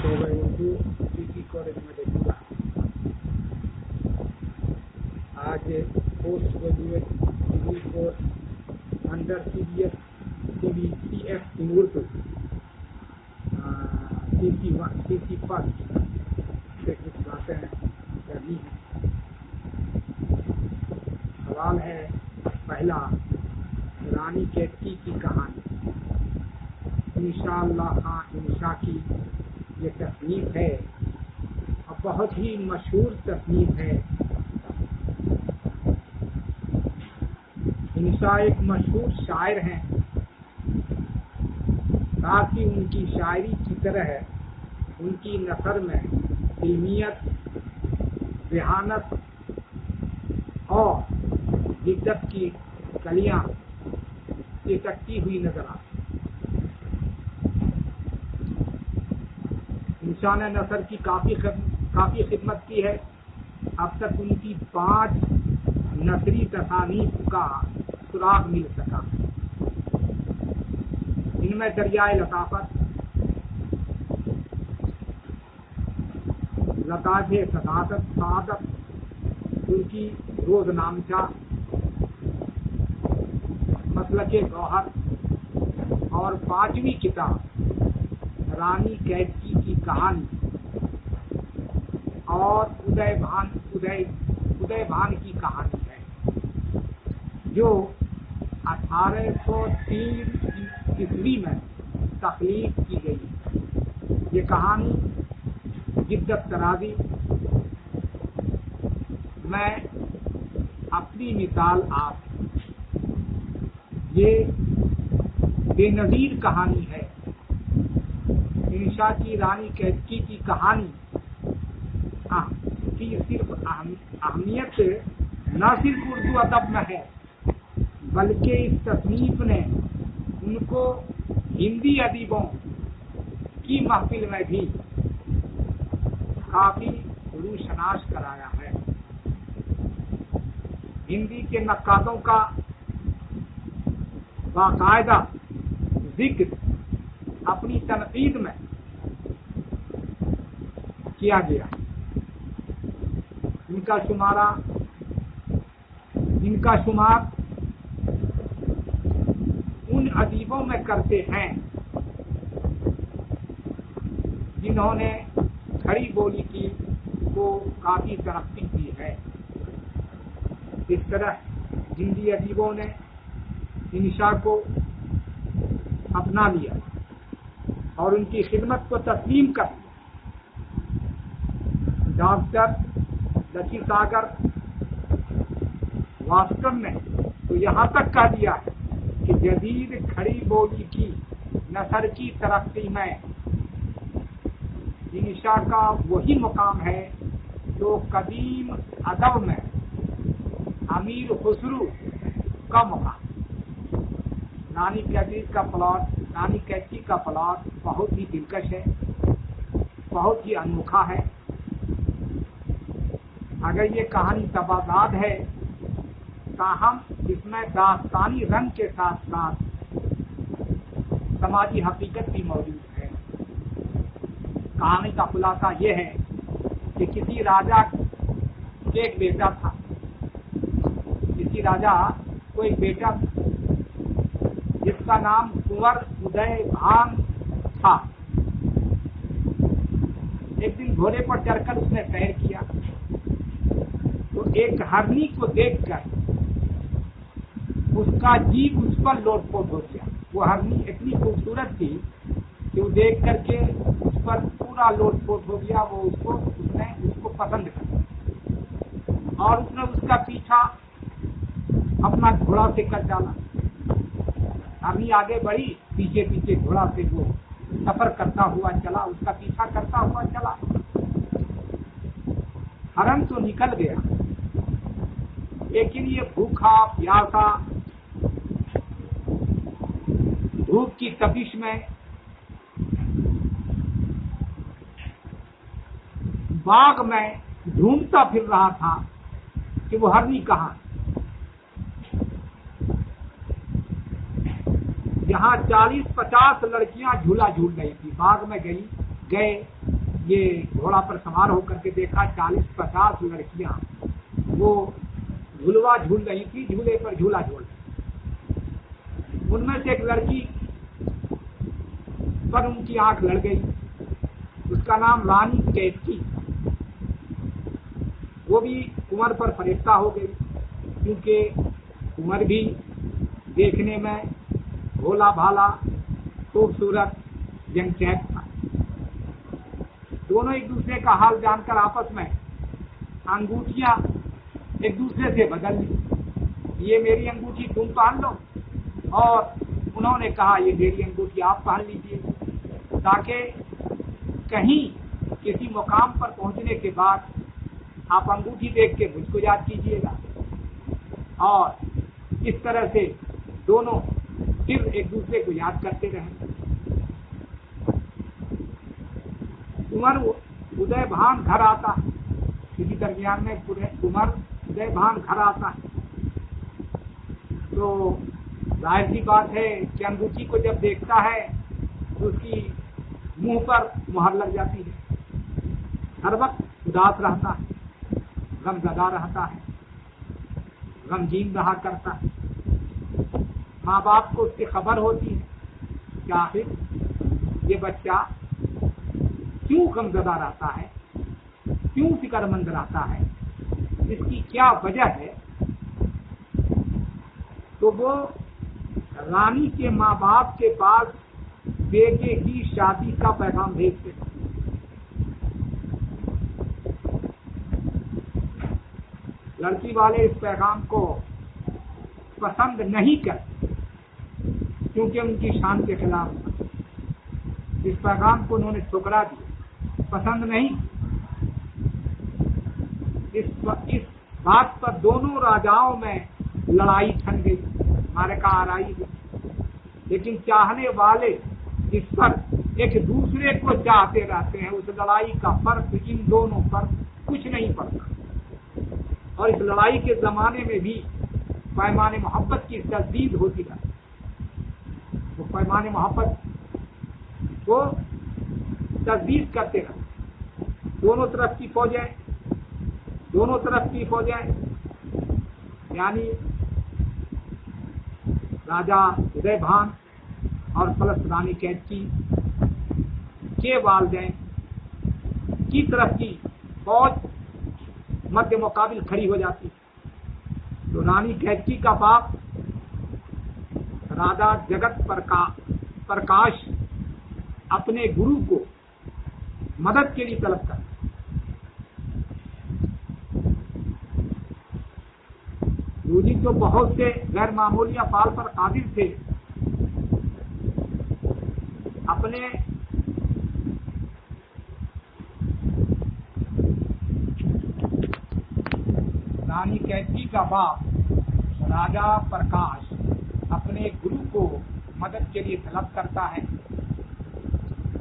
हो गए Urdu CC college में देखूंगा। आज post graduate degree course under CBCF in Urdu CC first से कुछ बातें करनी है। सवाल है पहला, रानी केतकी की कहानी। इंशाअल्लाह खां इंशा की ये तसनीफ है और बहुत ही मशहूर तसनीफ है। इंशा एक मशहूर शायर हैं, साथ ही उनकी शायरी की तरह उनकी नसर में इल्मियत, ज़हानत और जिद्दत की कलियां चिटकती हुई नजर आती। इंशा ने नसर की काफी खिदमत की है। अब तक उनकी 5 नसरी तसानीफ का सुराग मिल सका। इनमें दरियाए लताफत, लताजे सआदत, उनकी रोजनामचा, मसलके गौहर और 5वीं किताब रानी केतकी की कहानी और उदयभान की कहानी है, जो 1803 ईस्वी में तख्लीक की गई। ये कहानी जिद्दत तराजी मैं अपनी मिसाल आप, ये बेनज़ीर कहानी है। इंशा की रानी केतकी की कहानी की सिर्फ अहमियत न सिर्फ उर्दू अदब में है, बल्कि इस तसनीफ ने उनको हिंदी अदीबों की महफिल में भी काफी रूशनाश कराया है। हिंदी के नक्कादों का बाकायदा जिक्र अपनी तनकीद में किया गया। इनका शुमार उन अदीबों में करते हैं जिन्होंने खड़ी बोली को काफी तरक्की की है। इस तरह हिंदी अदीबों ने इंशा को अपना लिया और उनकी खिदमत को तस्लीम कर लिया। डॉक्टर लकी सागर वास्तव में तो यहाँ तक कह दिया है कि जदीद खड़ी बोली की नसर की तरक्की में इंशा का वही मुकाम है जो कदीम अदब में अमीर खुसरू का मुकाम। रानी कैतकी का प्लॉट बहुत ही दिलकश है, बहुत ही अनोखा है। अगर ये कहानी तबादाद है, ताहम इसमें दास्तानी रंग के साथ साथ समाजी हकीकत भी मौजूद है। कहानी का खुलासा ये है कि किसी राजा के एक बेटा था, किसी राजा को एक बेटा जिसका नाम कुंवर उदयभान था। एक दिन घोड़े पर चढ़कर उसने सैर किया तो एक हरनी को देखकर उसका जी उस पर लोटपोट हो गया। वो हरनी इतनी खूबसूरत थी कि वो देख करके उस पर पूरा लोटपोट हो गया। उसने उसको पसंद कर और उसने उसका पीछा अपना घोड़ा से कर डाला। हरनी आगे बढ़ी, पीछे पीछे घोड़ा से वो सफर करता हुआ चला, उसका पीछा करता हुआ चला। हरन तो निकल गया, लेकिन ये भूखा प्यासा धूप की तपिश में बाग में ढूंढता फिर रहा था कि वो हरनी कहाँ। यहाँ 40-50 लड़कियां झूला झूल रही थी। बाग में गई गए, ये घोड़ा पर सवार होकर के देखा 40-50 लड़कियां वो झूलवा झूल रही थी, झूले पर झूला झूल रही। उनमें से एक लड़की पर उनकी आंख लड़ गई, उसका नाम रानी कैटकी। वो भी कुंवर पर फरिश्ता हो गई, क्योंकि कुंवर भी देखने में भोला भाला खूबसूरत जंगचैप था। दोनों एक दूसरे का हाल जानकर आपस में अंगूठियां एक दूसरे से बदल ली। ये मेरी अंगूठी तुम पहन लो, और उन्होंने कहा ये मेरी अंगूठी आप पहन लीजिए, ताकि कहीं किसी मुकाम पर पहुंचने के बाद आप अंगूठी देख के मुझको याद कीजिएगा। और इस तरह से दोनों फिर एक दूसरे को याद करते रहे। कुंवर उदय भान घर आता, इसी दरमियान में कुंवर उदय भान घर आता है, तो जाहिर सी बात है कि अंगूठी को जब देखता है तो उसकी मुंह पर मुहर लग जाती है। हर वक्त उदास रहता है, गमज़दा रहता है, गमगीन रहा करता है। माँ बाप को उसकी खबर होती है कि आखिर ये बच्चा क्यों गमज़दा रहता है, क्यों फिक्रमंद रहता है, इसकी क्या वजह है। तो वो रानी के माँ बाप के पास बेटे की शादी का पैगाम भेजते हैं। लड़की वाले इस पैगाम को पसंद नहीं करते, क्योंकि उनकी शान के खिलाफ था। इस पैगाम को उन्होंने ठुकरा दिया, पसंद नहीं। इस बात पर दोनों राजाओं में लड़ाई ठन गई, मारका आराई गई। लेकिन चाहने वाले इस पर एक दूसरे को चाहते रहते हैं। उस लड़ाई का फर्क इन दोनों पर कुछ नहीं पड़ता। और इस लड़ाई के जमाने में भी पैमाने मोहब्बत की तजदीद होती है। वो पैमाने मोहब्बत को तजदीद करते रहे। दोनों तरफ की फौजें यानी राजा उदय भान और प्लस रानी कैटकी के वालिदैन की तरफ की फौज मध्य मुकाबिल खड़ी हो जाती। तो रानी कैटकी का बाप राजा जगत प्रकाश अपने गुरु को मदद के लिए तलब करता। गुरुजी तो बहुत से गैर मामूली अफआल पर कादिर थे। अपने रानी कैटकी का बाप राजा प्रकाश अपने गुरु को मदद के लिए तलब करता है।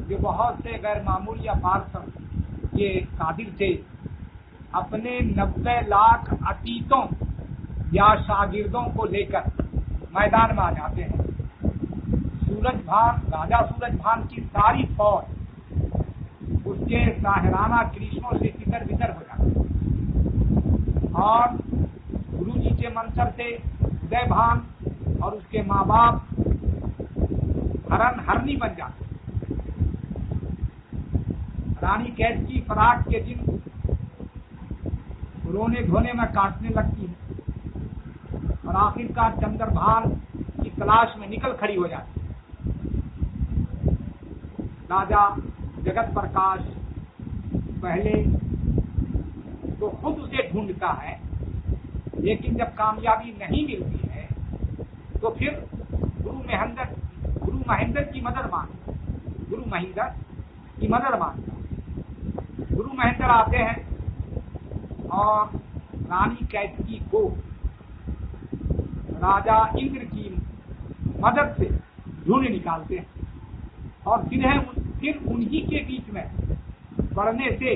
जो बहुत से गैर मामूली अफआल पर ये कादिर थे। अपने 90 लाख अतीतों या शागिर्दों को लेकर मैदान में आ जाते हैं। राजा सूरजभान की सारी फौज उसके साहराना कृष्णों से तितर बितर हो जाती है। और गुरु जी के मंत्र से उदय भान और उसके माँ बाप हरनी बन जाते। रानी कैटकी फराक के दिन रोने धोने में काटने लगती है और आखिरकार चंद्रभान की तलाश में निकल खड़ी हो जाती है। राजा जगत प्रकाश पहले तो खुद उसे ढूंढता है, लेकिन जब कामयाबी नहीं मिलती है तो फिर गुरु महेंद्र की मदद मांगता। गुरु महेंद्र आते हैं और रानी कैटकी को राजा इंद्र की मदद से ढूंढ निकालते हैं और फिर उन्हीं के बीच में पड़ने से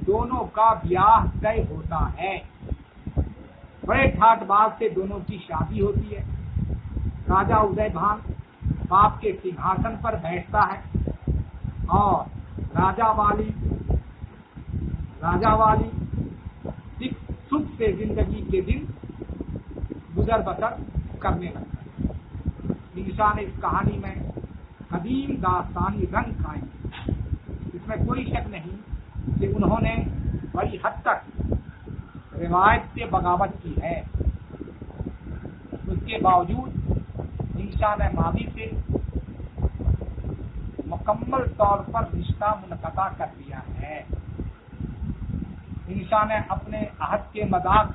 दोनों का ब्याह तय होता है। बड़े ठाट बात से दोनों की शादी होती है। राजा उदय भान बाप के सिंहासन पर बैठता है और राजा वाली सुख से जिंदगी के दिन गुजर बसर करने लगता। इंसान इस कहानी में कदीम दास्तानी रंग खाए। इसमें कोई शक नहीं कि उन्होंने बड़ी हद तक रिवायत से बगावत की है। उसके बावजूद इंसान मादी से मुकम्मल तौर पर रिश्ता मुनक़ता कर दिया है। इंसान अपने अहद के मजाक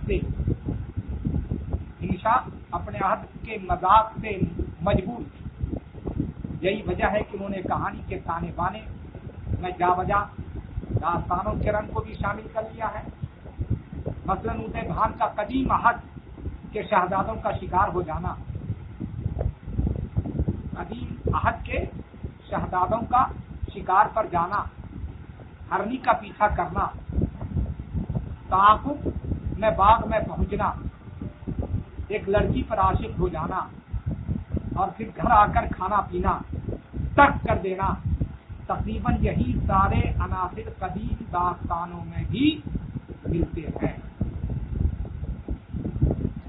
से मजबूर थी। यही वजह है कि उन्होंने कहानी के ताने बाने में जावजा दास्तानों के रंग को भी शामिल कर लिया है। मसलन उदय भान का कदीम अहद के शहजादों का शिकार हो जाना, कदीम अहद के शहजादों का शिकार पर जाना, हरनी का पीछा करना, ताकुब में बाग में पहुंचना, एक लड़की पर आशिक हो जाना और फिर घर आकर खाना पीना तर्क कर देना, तकरीबन यही सारे अनासिर कदीम दास्तानों में भी मिलते हैं।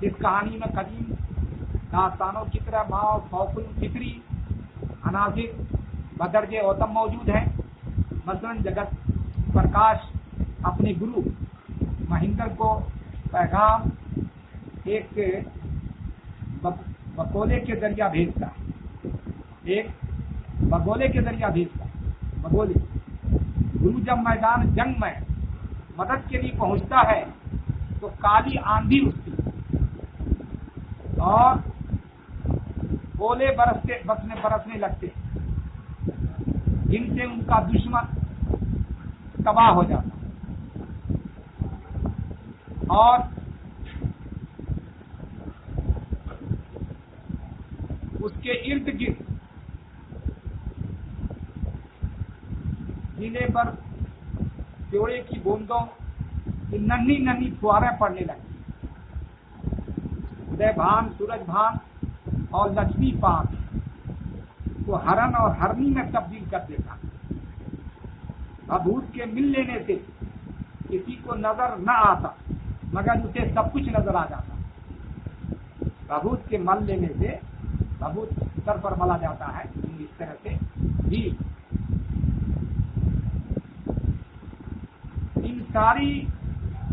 इस कहानी में कदीम दास्तानों की तरह माँ और फौकुल फिक्री अनासिर बदर्जे औतम मौजूद हैं। मसलन जगत प्रकाश अपने गुरु महेंद्र को पैगाम एक बगोले के जरिया भेजता है। बगोले गुरु जब मैदान जंग में मदद के लिए पहुंचता है तो काली आंधी उठती और ओले बरसने लगते, जिनसे उनका दुश्मन तबाह हो जाता और उसके इर्द गिर्द नीले पर जोड़े की बूंदों की नन्ही नन्ही फुहारें पड़ने लगी। उदय भान, सूरज भान और लक्ष्मी पान को हरन और हरनी में तब्दील कर देता। अभूत के मिल लेने से किसी को नजर न आता मगर उसे सब कुछ नजर आ जाता। बबूत के मल लेने से बबूत सर पर मला जाता है, इस तरह से भी इन सारी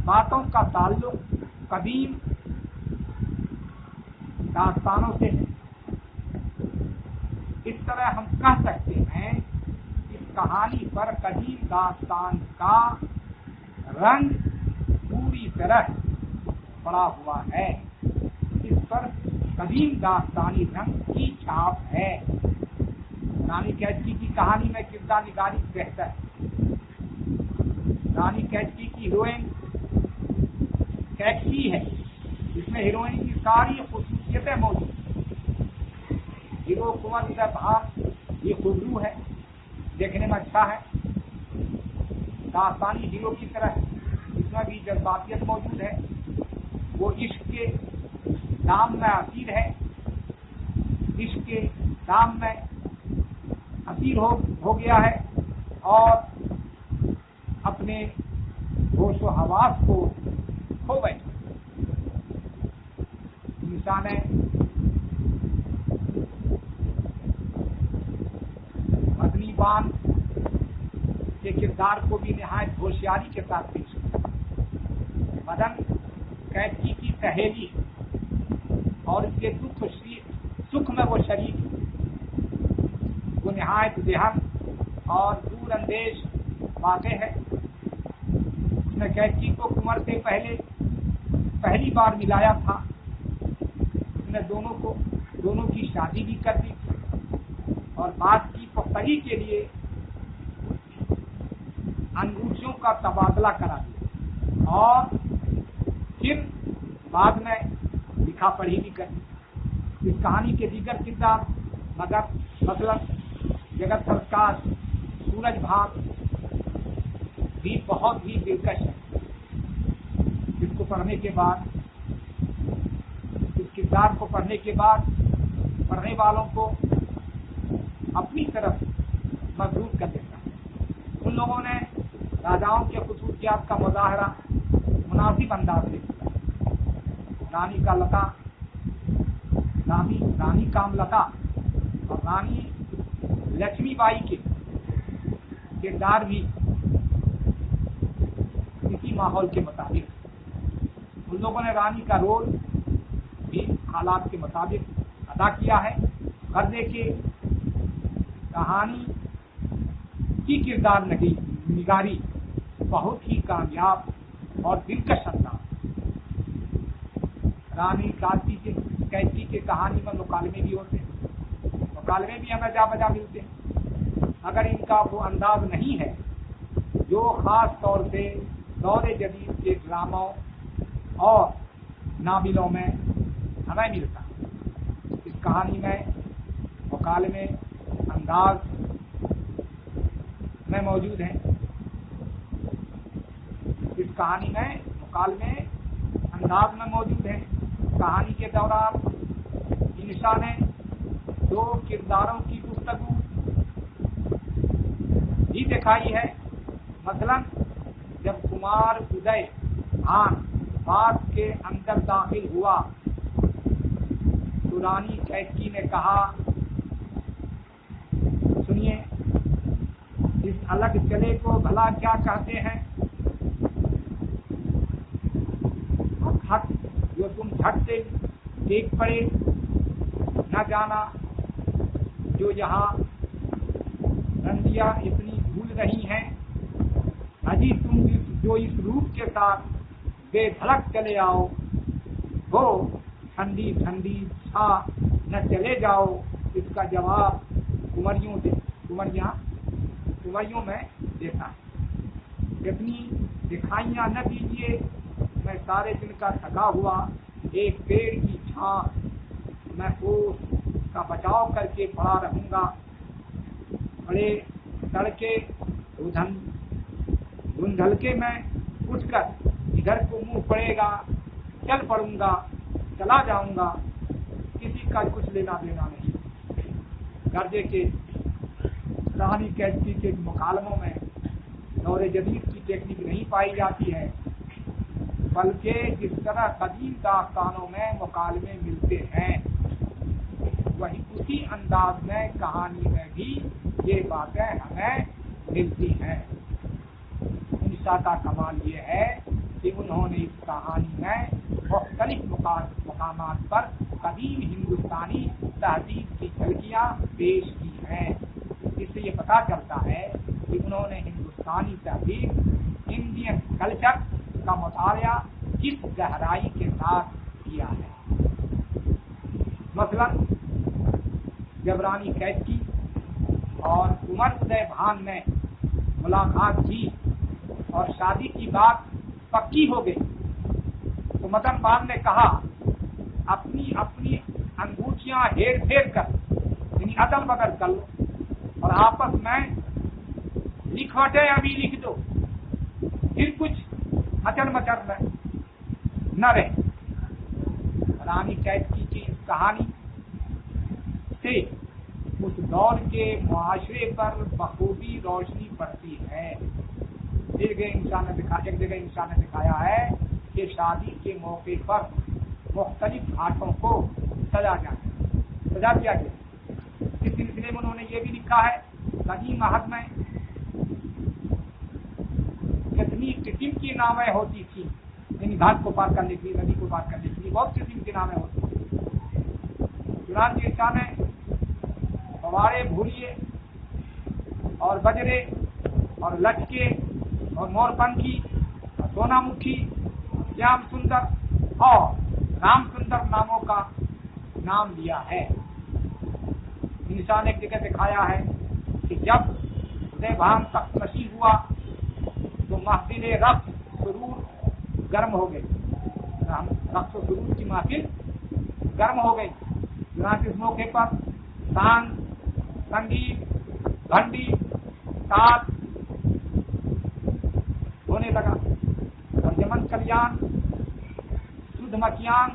बातों का ताल्लुक कदीम दास्तानों से है। इस तरह हम कह सकते हैं इस कहानी पर कदीम दास्तान का रंग पूरी तरह पड़ा हुआ है। इस पर कदीम दास्तानी रंग की छाप है। रानी कैची की कहानी में किरदार निगारी बेहतर है। रानी कैची की हीरोइन कैची है, इसमें हीरोइन की सारी खूबसूरतें मौजूद हैं। हीरो कुंवर उदय भान ये खुबरू है, देखने में अच्छा है, दास्तानी हीरो की तरह इसमें भी जज्बातियत मौजूद है। वो इश्क के दाम में असीर है, इश्क के दाम में असीर हो गया है और अपने होश व हवास को खो बैठा। इंसान मदनी बान के किरदार को भी निहायत होशियारी के साथ पेश किया। मदन कैची की सहेली और इसके सुख में वो शरीक, वो निहायत देहन और दूर अंदेश वाक़े है। उसने कैची को कुंवर से पहली बार मिलाया था। उसने दोनों की शादी भी कर दी और बात की पुख्तगी के लिए अंगूठियों का तबादला करा दिया और फिर बाद में लिखा पढ़ी भी कर दी। इस कहानी के दीगर किरदार मतलब जगत प्रकाश, सूरज भान भी बहुत ही दिलकश है। इसको पढ़ने के बाद, इस किरदार को पढ़ने के बाद पढ़ने वालों को अपनी तरफ मजबूर कर देता है। उन लोगों ने राजाओं के खुसूसियात का मुजाहरा मुनासिब अंदाज से किया। रानी कामलता और रानी लक्ष्मीबाई के किरदार भी इसी माहौल के मुताबिक उन लोगों ने रानी का रोल भी हालात के मुताबिक अदा किया है। पर्दे के कहानी की किरदार निगारी बहुत ही कामयाब और दिलकश अंदाज। रानी कैथी के कहानी में मुकालमे भी होते हैं, मुकालमे भी हमें जा बजा मिलते हैं। अगर इनका वो अंदाज नहीं है जो खास तौर से दौरे जदीद के ड्रामों और नावलों में हमें मिलता है। इस कहानी में मुकालमे अंदाज में मौजूद है। इस कहानी में मुकालमे अंदाज में मौजूद है। कहानी के दौरान इंशा ने दो किरदारों की गुफ्तगू भी दिखाई है। मसलन जब कुमार उदय भान बाग के अंदर दाखिल हुआ तो रानी कैथी ने कहा, सुनिए, इस अलग चले को भला क्या कहते हैं? जो तुम झट से देख पड़े, न जाना जो यहाँ रंदिया इतनी भूल रही हैं, अजी तुम जो इस रूप के साथ बेधड़क चले आओ, हो ठंडी ठंडी छा न चले जाओ। इसका जवाब कुंवरियों में देता है। इतनी दिखाइयाँ न दीजिए, मैं सारे दिन का थका हुआ एक पेड़ की छांव मैं ओस का बचाव करके पड़ा रहूंगा। बड़े तड़के धुंधलके में उठकर इधर को मुंह पड़ेगा, चल पड़ूंगा, चला जाऊंगा, किसी का कुछ लेना देना नहीं। गर्जे के रानी कैथी के मुकालमों में दौरे जदीद की टेक्निक नहीं पाई जाती है, बल्कि जिस तरह कदीम दास्तानों में मुकालमे मिलते हैं वही उसी अंदाज में कहानी में भी ये बातें हमें मिलती हैं। इंशा का कमाल ये है कि उन्होंने इस कहानी में मुख्तलिफ मुकामात पर कदीम हिंदुस्तानी तहजीब की झलकियाँ पेश की हैं। इससे ये पता चलता है कि उन्होंने हिंदुस्तानी तहजीब, इंडियन कल्चर का मुताला किस गहराई के साथ किया है। मसलन जब रानी कैथी और कुंवर उदय भान ने मुलाकात की और शादी की बात पक्की हो गई तो मदन बान ने कहा, अपनी अपनी अंगूठियां हेर फेर कर यानी अदल बदल कर लो और आपस में लिखवटे अभी लिख दो, फिर कुछ अचर मचर में न रहे। रानी कैथी की इस कहानी से उस दौर के मुआशरे पर बखूबी रोशनी पड़ती है। एक जगह इंशा ने दिखाया है कि शादी के मौके पर मुख्तलिफ घाटों को सजा दिया गया। इस सिलसिले में उन्होंने ये भी लिखा है, कदीम अहद में कितनी किस्म की नावें होती थी, यानी घाट को पार करने के लिए, नदी को पार करने के लिए बहुत किस्म की नावें होती थी। चुनांची इंशा ने फवारे, भूरिये और बजरे और लचके और मोरपंखी और सोनामुखी, श्याम सुंदर और राम सुंदर नामों का नाम लिया है। इंशा ने एक जगह दिखाया है कि जब उदय भान तख्त नशीब हुआ तो महफिल रक्स सुरूर गर्म हो गई, रक्स सुरूर की महफिल गर्म हो गई। इस मौके पर सांग, संगीत, घंटी, ताल होने लगा और यमन कल्याण, शुद्ध मकियान,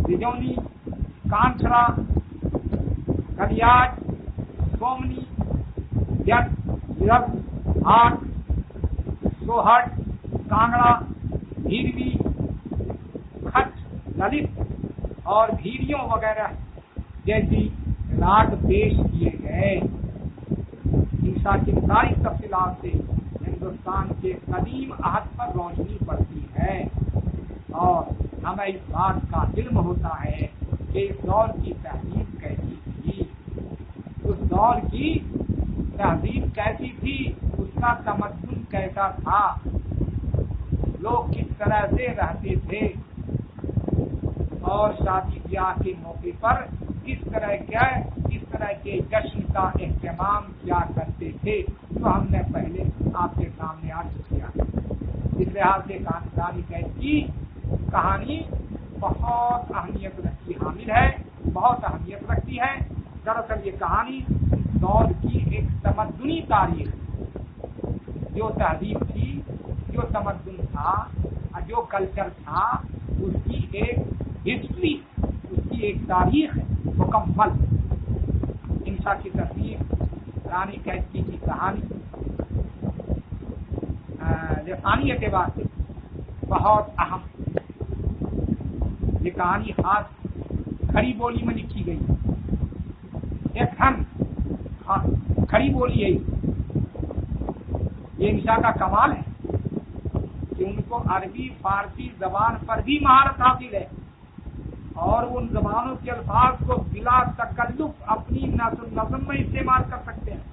रिजौनी, कांछड़ा, कलियाज, सोमनी, यट, रब, हाट, सोहट, कांगड़ा, भीरवी, खट, ललित और भीड़ियों वगैरह जैसी राग पेश किए गए। हिंसा की सारी तफसीलात से हिंदुस्तान के कदीम अहद पर रोशनी पड़ती है और हमें इस बात का इल्म होता है कि इस दौर की तहजीब कैसी थी, उस दौर की तहजीब कैसी थी, उसका तमद्दुन कैसा था, लोग किस तरह से रहते थे और शादी ब्याह के मौके पर किस तरह के जश्न का एहतमाम किया करते थे, जो हमने पहले आपके सामने आज किया है। इस लिहाज से रानी कैद की कहानी बहुत अहमियत रखती हामिल है, बहुत अहमियत रखती है। दरअसल ये कहानी इस दौर की एक तमद्दुनी तारीख, जो तहजीब थी, जो तमद्दुन था, जो कल्चर था, उसकी एक हिस्ट्री, उसकी एक तारीख मुकम्मल। हिंसा की तस्वीर रानी कैदी की कहानी लिखानी एतबार से बहुत अहम। ये कहानी खास खड़ी बोली में लिखी गई, एकदम खड़ी बोली है। ये हिंसा का कमाल है कि उनको अरबी फारसी जबान पर भी महारत हासिल है और उन जबानों के अल्फाज को बिला तकल्लुफ अपनी नज़्म में इस्तेमाल कर सकते हैं।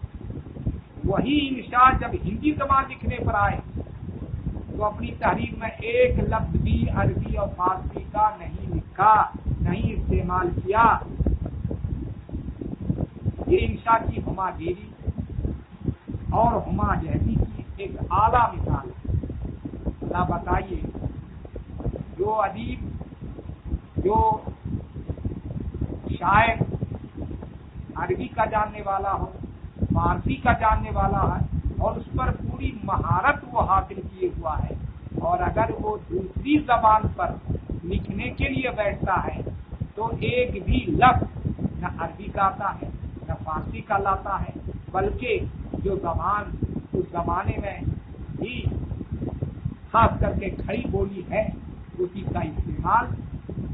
वही इंशा जब हिंदी जबान लिखने पर आए तो अपनी तहरीर में एक लफ्ज भी अरबी और फारसी का नहीं लिखा, नहीं इस्तेमाल किया। ये इंशा की हुमागिरी और हुमाजहदी की एक आला मिसाल है। अल्लाह बताइए, जो अदीब, जो शायर अरबी का जानने वाला हो, फारसी का जानने वाला है और उस पर पूरी महारत वो हासिल किए हुआ है, और अगर वो दूसरी जबान पर लिखने के लिए बैठता है तो एक भी लफ्ज न अरबी का आता है न फारसी का लाता है, बल्कि जो जबान उस जमाने में ही खास करके खड़ी बोली है उसी का इस्तेमाल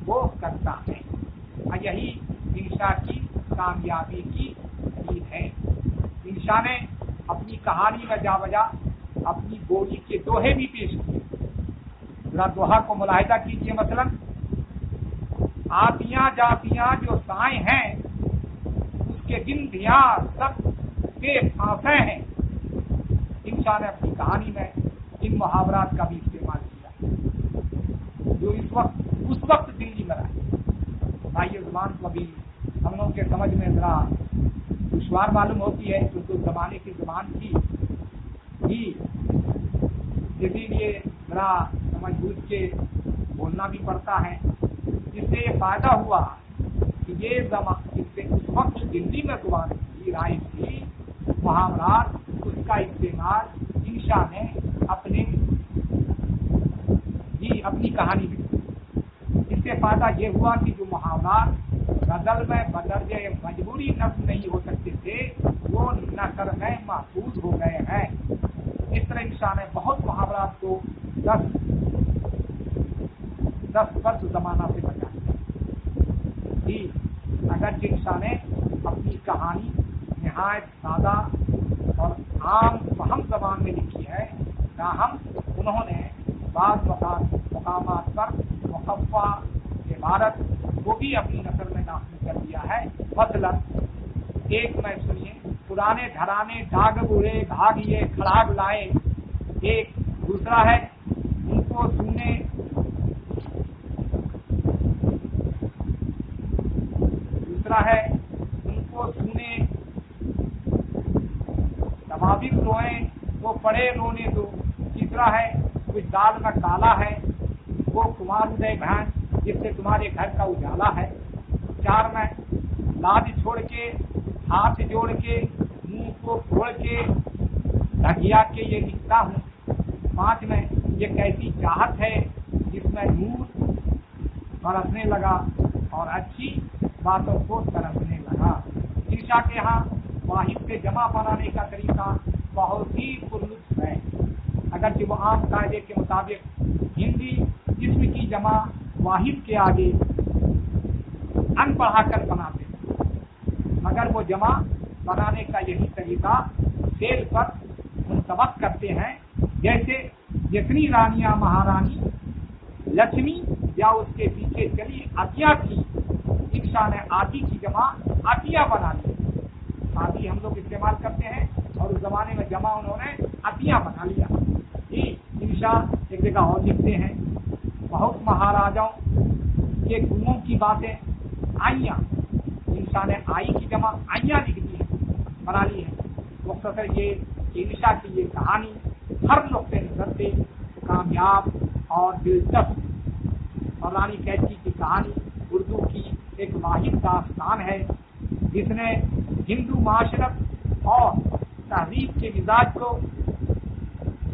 वो करता है। यही इंशा की कामयाबी की नींव है। इंशा ने अपनी कहानी में जावजा अपनी बोली के दोहे भी पेश किए। जरा दोहा को मुलाहिदा कीजिए। मसलन, आतियां जातियां जो साएं हैं उसके दिन धिया सब के फांसे हैं। इंशा ने अपनी कहानी में इन मुहावरात का भी इस्तेमाल किया जो उस वक्त दिल्ली में रहे। भाई जुबान को अभी हम लोगों के समझ में जरा दुश्वार मालूम होती है क्योंकि उस जमाने की जुबान थी ही, इसीलिए जरा समझ बूझ के बोलना भी पड़ता है। इससे ये फायदा हुआ कि इससे उस वक्त दिल्ली में जुबान थी, राय थी, मुहावरात, उसका इस्तेमाल इंशा ने अपनी कहानी में। इससे फायदा ये हुआ कि जो मुहावरात गजल में बदर्जे मजबूरी नफ्स नहीं हो सकते थे वो नसर में महफूज हो गए हैं। इस तरह इंशा ने बहुत मुहावरात को 10 वर्ष जमाना से बचा जी। अगर इंशा ने अपनी कहानी निहायत सादा और आम फहम जबान में लिखी है, ताहम उन्होंने बाद मकामात पर मुखफ़्फ़ा इबारत वो भी अपनी नस्ल में दाखिल कर दिया है। मतलब एक में सुनिए, पुराने घराने डाग बुरे भागिए खड़ाग लाए। एक दूसरा है उनको सुने तमाबिक रोए वो पड़े रोने दो। तीसरा है कुछ दाल में काला है वो कुमार उदय भैन जिससे तुम्हारे घर का उजाला है। 4 में लाज छोड़ के हाथ जोड़ के मुंह को फोड़ के ढकिया के ये लिखता हूँ। 5 में ये कैसी चाहत है जिसमें नूर बरसने लगा और अच्छी बातों को तरसने लगा। शीशा के यहाँ वाहिद से जमा बनाने का तरीका बहुत ही पुरलुत्फ है। अगरचे वो आम कायदे के मुताबिक हिंदी जिस्म की जमा वाहिद के आगे अन बढ़ाकर बनाते हैं, मगर वो जमा बनाने का यही तरीका सेल पर मुंतबक करते हैं, जैसे जितनी रानियां महारानी लक्ष्मी या उसके पीछे चली अतिया थी, इंसान ने आदि की जमा अतिया बना ली। आदि हम लोग इस्तेमाल करते हैं और उस जमाने में जमा उन्होंने अतिया बना लिया। इंसान एक जगह और लिखते हैं, बहुत महाराजाओं के गुणों की बातें आइया, इंसान ने आई की जमा आइया लिख दी है, बना ली है। मुख्तसर ये इंशा की ये कहानी हर नुक्ते नजर से कामयाब और दिलचस्प और रानी कैची की कहानी उर्दू की एक वाहिद दास्तान है, जिसने हिंदू माशरत और तहजीब के मिजाज को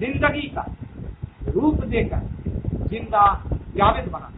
जिंदगी का रूप देकर जिंदा जावेद बना।